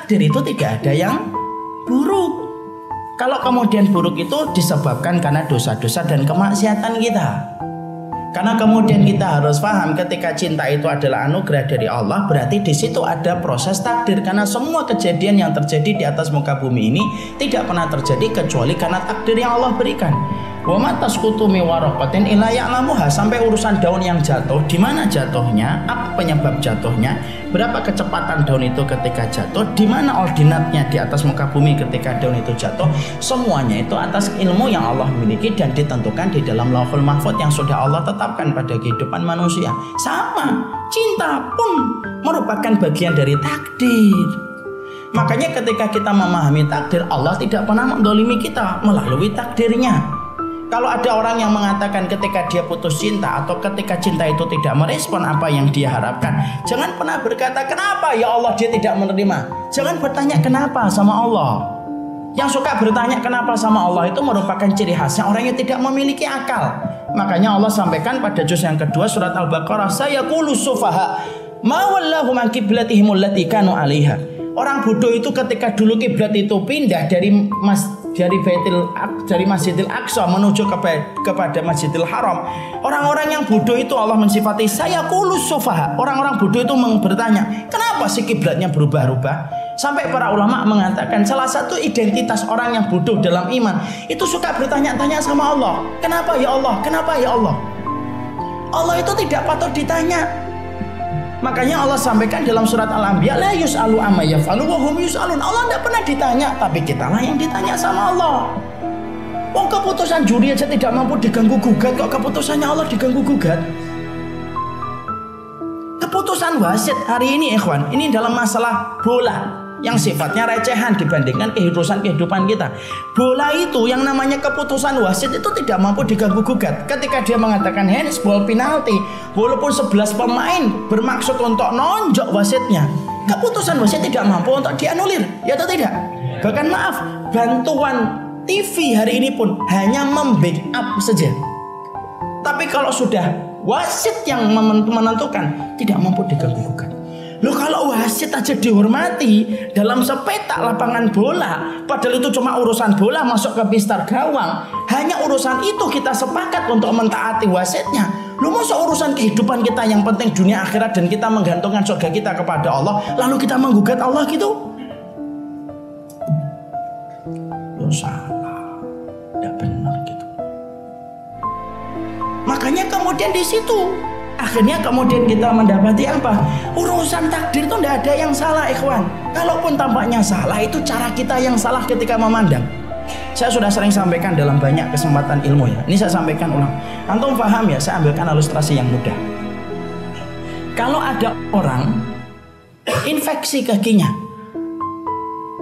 takdir itu tidak ada yang buruk. Kalau kemudian buruk itu disebabkan karena dosa-dosa dan kemaksiatan kita. Karena kemudian kita harus paham ketika cinta itu adalah anugerah dari Allah, berarti di situ ada proses takdir. Karena semua kejadian yang terjadi di atas muka bumi ini tidak pernah terjadi kecuali karena takdir yang Allah berikan. Wa ma tasqutu min waraqatin illa ya'lamuha, sampai urusan daun yang jatuh, di mana jatuhnya, apa penyebab jatuhnya, berapa kecepatan daun itu ketika jatuh, di mana ordinatnya di atas muka bumi ketika daun itu jatuh, semuanya itu atas ilmu yang Allah miliki dan ditentukan di dalam Lauhul Mahfuz yang sudah Allah tetapkan pada kehidupan manusia. Sama, cinta pun merupakan bagian dari takdir. Makanya ketika kita memahami takdir, Allah tidak pernah mendolimi kita melalui takdirnya. Kalau ada orang yang mengatakan ketika dia putus cinta atau ketika cinta itu tidak merespon apa yang dia harapkan, jangan pernah berkata kenapa ya Allah dia tidak menerima. Jangan bertanya kenapa sama Allah. Yang suka bertanya kenapa sama Allah itu merupakan ciri khasnya orang yang tidak memiliki akal. Makanya Allah sampaikan pada juz yang kedua surat Al-Baqarah, sayaqulu sufaha ma wallahu an qiblatihim allati kanu 'alaiha. Orang bodoh itu ketika dulu kiblat itu pindah dari Masjidil Aqsa menuju kepada Masjidil Haram, orang-orang yang bodoh itu Allah mensifati sayaqulus sufaha. Orang-orang bodoh itu bertanya, kenapa sih kiblatnya berubah-ubah? Sampai para ulama mengatakan salah satu identitas orang yang bodoh dalam iman itu suka bertanya-tanya sama Allah. Kenapa ya Allah? Kenapa ya Allah? Allah itu tidak patut ditanya. Makanya Allah sampaikan dalam surat Al-Anbiya, la yus'alu amma yaf'alu wa hum yus'alun. Allah tidak pernah ditanya, tapi kitalah yang ditanya sama Allah. Oh, keputusan juri aja tidak mampu diganggu gugat, kok keputusannya Allah diganggu gugat? Keputusan wasit hari ini ikhwan, ini dalam masalah bola yang sifatnya recehan dibandingkan kehidupan kita. Bola itu yang namanya keputusan wasit itu tidak mampu diganggu gugat. Ketika dia mengatakan handsball penalti, walaupun 11 pemain bermaksud untuk nonjok wasitnya, keputusan wasit tidak mampu untuk dianulir, ya atau tidak? Bahkan maaf, bantuan TV hari ini pun hanya membackup saja. Tapi kalau sudah wasit yang menentukan, tidak mampu diganggu gugat. Loh, kalau wasit aja dihormati dalam sepetak lapangan bola, padahal itu cuma urusan bola masuk ke pistar gawang, hanya urusan itu kita sepakat untuk mentaati wasitnya. Loh, masa urusan kehidupan kita yang penting dunia akhirat dan kita menggantungkan surga kita kepada Allah, lalu kita menggugat Allah gitu? Loh, salah, tidak benar gitu. Makanya kemudian di situ akhirnya kemudian kita mendapati apa? Urusan takdir itu tidak ada yang salah ikhwan. Kalaupun tampaknya salah, itu cara kita yang salah ketika memandang. Saya sudah sering sampaikan dalam banyak kesempatan ilmu ya. Ini saya sampaikan ulang. Antum paham ya, saya ambilkan ilustrasi yang mudah. Kalau ada orang infeksi kakinya,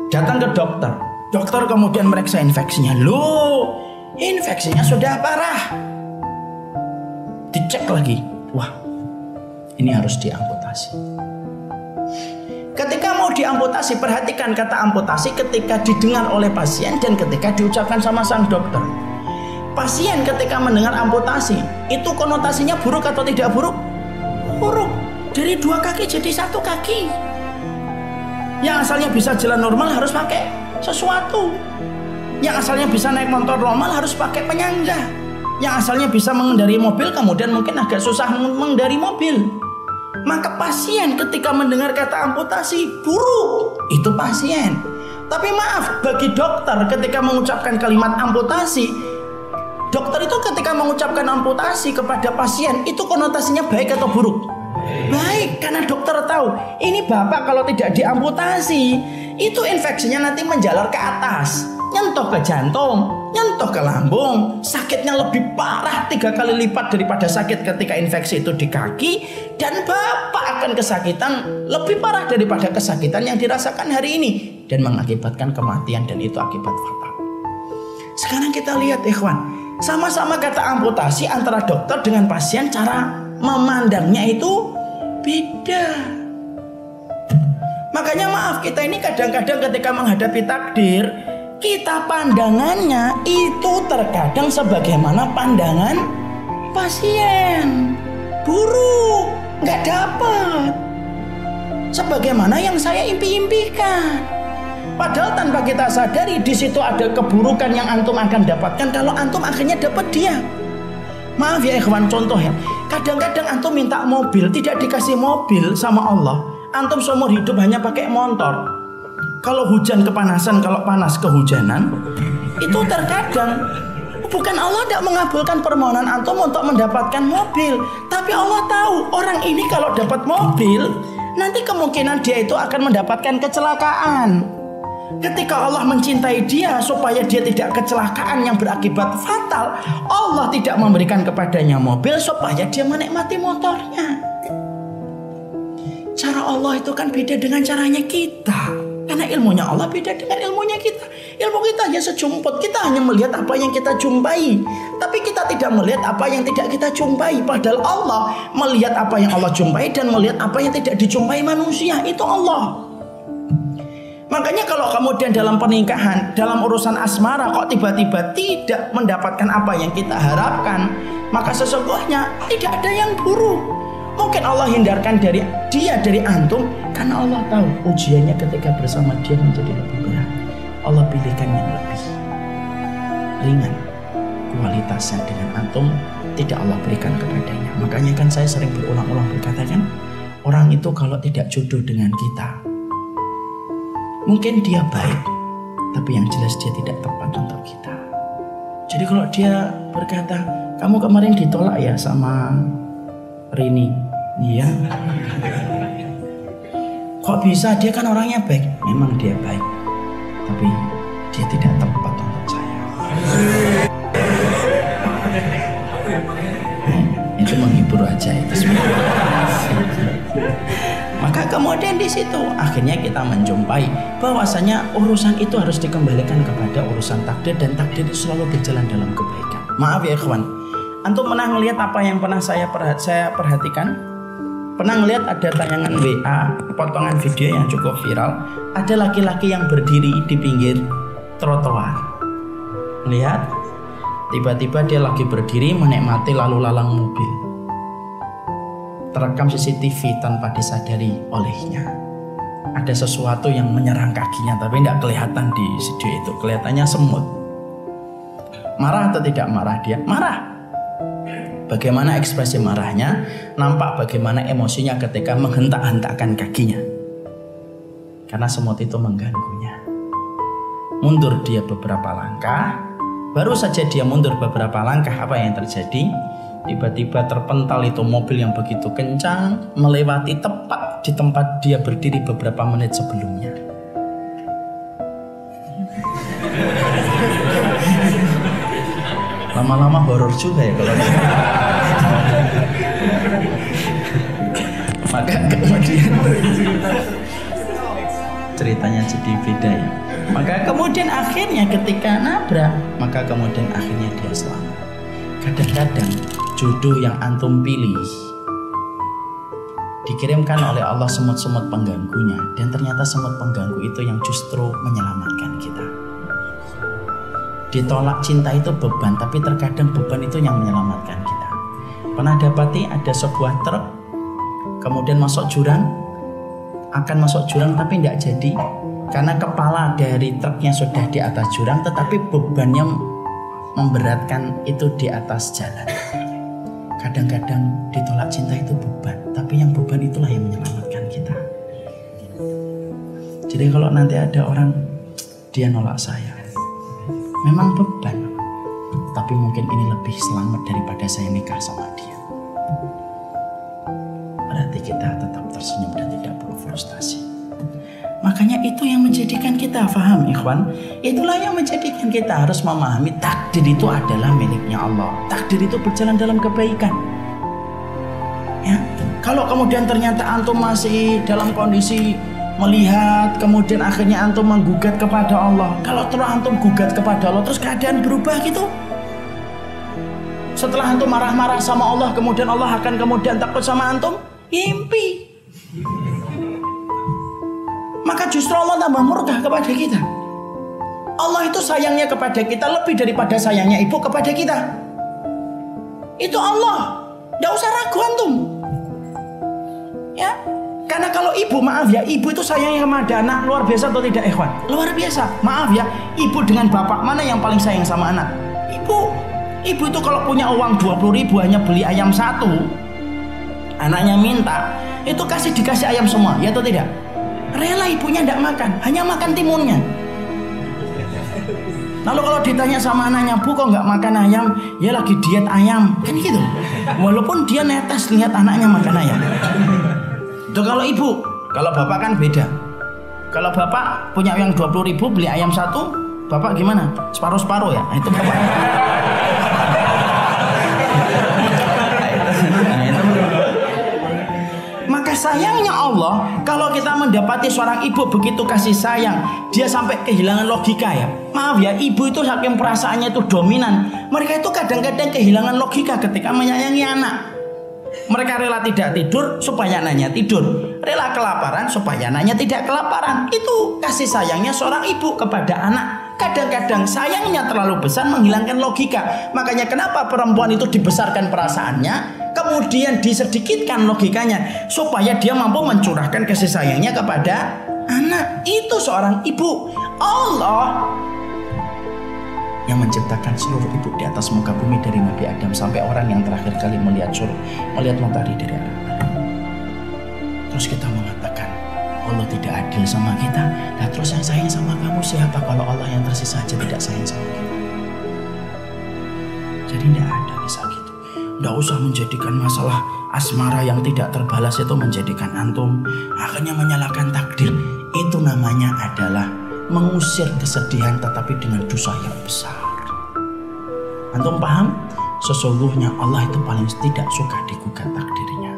datang ke dokter. Dokter kemudian meriksa infeksinya. Loh, infeksinya sudah parah. Dicek lagi. Wah, ini harus diamputasi. Ketika mau diamputasi, perhatikan kata amputasi ketika didengar oleh pasien dan ketika diucapkan sama sang dokter. Pasien ketika mendengar amputasi, itu konotasinya buruk atau tidak buruk? Buruk. Dari 2 kaki jadi 1 kaki. Yang asalnya bisa jalan normal harus pakai sesuatu. Yang asalnya bisa naik motor normal harus pakai penyangga. Yang asalnya bisa mengendari mobil kemudian mungkin agak susah mengendari mobil. Maka pasien ketika mendengar kata amputasi buruk, itu pasien. Tapi maaf, bagi dokter ketika mengucapkan kalimat amputasi, dokter itu ketika mengucapkan amputasi kepada pasien itu konotasinya baik atau buruk? Baik, karena dokter tahu ini bapak kalau tidak diamputasi itu infeksinya nanti menjalar ke atas, nyentuh ke jantung, nyentuh ke lambung, sakitnya lebih parah 3 kali lipat daripada sakit ketika infeksi itu di kaki, dan bapak akan kesakitan lebih parah daripada kesakitan yang dirasakan hari ini dan mengakibatkan kematian, dan itu akibat fatal. Sekarang kita lihat ikhwan, sama-sama kata amputasi antara dokter dengan pasien, cara memandangnya itu beda. Makanya maaf, kita ini kadang-kadang ketika menghadapi takdir, kita pandangannya itu terkadang sebagaimana pandangan pasien. Buruk, nggak dapat. sebagaimana yang saya impi-impikan. Padahal tanpa kita sadari di situ ada keburukan yang antum akan dapatkan kalau antum akhirnya dapat dia. Maaf ya ikhwan, contoh ya. Kadang-kadang antum minta mobil, tidak dikasih mobil sama Allah. Antum seumur hidup hanya pakai motor. Kalau hujan kepanasan, kalau panas kehujanan, itu terkadang bukan Allah tidak mengabulkan permohonan antum untuk mendapatkan mobil, tapi Allah tahu orang ini kalau dapat mobil, nanti kemungkinan dia itu akan mendapatkan kecelakaan. Ketika Allah mencintai dia supaya dia tidak kecelakaan yang berakibat fatal, Allah tidak memberikan kepadanya mobil supaya dia menikmati motornya. Cara Allah itu kan beda dengan caranya kita. Karena ilmunya Allah beda dengan ilmunya kita. Ilmu kita hanya sejumput, kita hanya melihat apa yang kita jumpai, tapi kita tidak melihat apa yang tidak kita jumpai. Padahal Allah melihat apa yang Allah jumpai dan melihat apa yang tidak dijumpai manusia. Itu Allah. Makanya kalau kemudian dalam pernikahan, dalam urusan asmara kok tiba-tiba tidak mendapatkan apa yang kita harapkan, maka sesungguhnya tidak ada yang buruk. Mungkin Allah hindarkan dari antum karena Allah tahu ujiannya ketika bersama dia menjadi lebih berat. Allah pilihkan yang lebih ringan kualitasnya dengan antum, tidak Allah berikan kepadanya. Makanya kan saya sering berulang-ulang berkata kan, orang itu kalau tidak jodoh dengan kita, mungkin dia baik, tapi yang jelas dia tidak tepat untuk kita. Jadi kalau dia berkata, kamu kemarin ditolak ya sama Rini, iya. Kok bisa? Dia kan orangnya baik. Memang dia baik, tapi dia tidak tepat untuk saya. Itu menghibur aja itu sebenarnya. Maka kemudian di situ akhirnya kita menjumpai bahwasanya urusan itu harus dikembalikan kepada urusan takdir, dan takdir itu selalu berjalan dalam kebaikan. Maaf ya ikhwan, antum pernah ngelihat apa yang pernah saya perhatikan? Pernah ngelihat ada tayangan WA, potongan video yang cukup viral, ada laki-laki yang berdiri di pinggir trotoar. Lihat, tiba-tiba dia lagi berdiri menikmati lalu lalang mobil. Terekam CCTV tanpa disadari olehnya. Ada sesuatu yang menyerang kakinya, tapi tidak kelihatan di video itu. Kelihatannya semut. Marah atau tidak marah dia? Marah. Bagaimana ekspresi marahnya? Nampak bagaimana emosinya ketika menghentak-hentakkan kakinya. Karena semut itu mengganggunya. Mundur dia beberapa langkah. Baru saja dia mundur beberapa langkah, apa yang terjadi? Tiba-tiba terpental itu mobil yang begitu kencang melewati tepat di tempat dia berdiri beberapa menit sebelumnya. Lama-lama horor juga ya kalau maka kemudian ceritanya jadi beda ya. Maka kemudian akhirnya ketika nabrak, maka kemudian akhirnya dia selamat. Kadang-kadang jodoh yang antum pilih dikirimkan oleh Allah semut-semut pengganggunya, dan ternyata semut pengganggu itu yang justru menyelamatkan kita. Ditolak cinta itu beban, tapi terkadang beban itu yang menyelamatkan kita. Pernah dapati ada sebuah truk kemudian masuk jurang, akan masuk jurang tapi tidak jadi karena kepala dari truknya sudah di atas jurang, tetapi bebannya memberatkan itu di atas jalan. Kadang-kadang ditolak cinta itu beban, tapi yang beban itulah yang menyelamatkan kita. Jadi kalau nanti ada orang dia nolak saya, memang beban, tapi mungkin ini lebih selamat daripada saya nikah sama dia. Berarti kita tetap tersenyum dan tidak perlu frustasi. Makanya itu yang menjadikan kita paham ikhwan. Itulah yang menjadikan kita harus memahami takdir itu adalah miliknya Allah. Takdir itu berjalan dalam kebaikan. Ya, kalau kemudian ternyata antum masih dalam kondisi melihat, kemudian akhirnya antum menggugat kepada Allah. Kalau terus antum gugat kepada Allah terus keadaan berubah gitu. Setelah antum marah-marah sama Allah, kemudian Allah akan kemudian takut sama antum, mimpi. Maka justru Allah tambah murka kepada kita. Allah itu sayangnya kepada kita lebih daripada sayangnya ibu kepada kita. Itu Allah. Tidak usah ragu antum. Ya, Karena kalau ibu, maaf ya, ibu itu sayang sama ada anak luar biasa atau tidak, ikhwan? Luar biasa. Maaf ya, ibu dengan bapak mana yang paling sayang sama anak? Ibu itu kalau punya uang 20.000 hanya beli ayam 1, anaknya minta, itu dikasih ayam semua, ya atau tidak? Rela ibunya tidak makan, hanya makan timunnya. Lalu kalau ditanya sama anaknya, Bu kok nggak makan ayam? Ya lagi diet ayam, kan gitu. Walaupun dia netes lihat anaknya makan ayam. Itu kalau ibu. Kalau bapak kan beda. Kalau bapak punya uang 20.000 beli ayam 1, bapak gimana? Separuh-separuh ya? Nah, itu bapak. Maka sayangnya Allah, kalau kita mendapati seorang ibu begitu kasih sayang, dia sampai kehilangan logika ya. Maaf ya, ibu itu saking perasaannya itu dominan. Mereka itu kadang-kadang kehilangan logika ketika menyayangi anak. Mereka rela tidak tidur supaya anaknya tidur, rela kelaparan supaya anaknya tidak kelaparan. Itu kasih sayangnya seorang ibu kepada anak. Kadang-kadang sayangnya terlalu besar menghilangkan logika. Makanya kenapa perempuan itu dibesarkan perasaannya, kemudian disedikitkan logikanya, supaya dia mampu mencurahkan kasih sayangnya kepada anak. Itu seorang ibu. Allah yang menciptakan seluruh ibu di atas muka bumi, dari Nabi Adam sampai orang yang terakhir kali melihat matahari dari arah barat. Terus kita mengatakan Allah tidak adil sama kita. Nah terus yang sayang sama kamu siapa kalau Allah yang tersisa aja tidak sayang sama kita? Jadi tidak ada kisah gitu. Tidak usah menjadikan masalah asmara yang tidak terbalas itu menjadikan antum akhirnya menyalahkan takdir. Itu namanya adalah mengusir kesedihan tetapi dengan dosa yang besar. Antum paham? Sesungguhnya Allah itu paling tidak suka digugat takdirnya.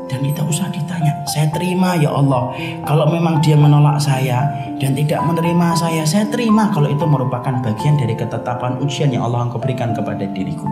Dan tidak usah ditanya, saya terima ya Allah kalau memang dia menolak saya dan tidak menerima saya terima kalau itu merupakan bagian dari ketetapan ujian yang Allah berikan kepada diriku.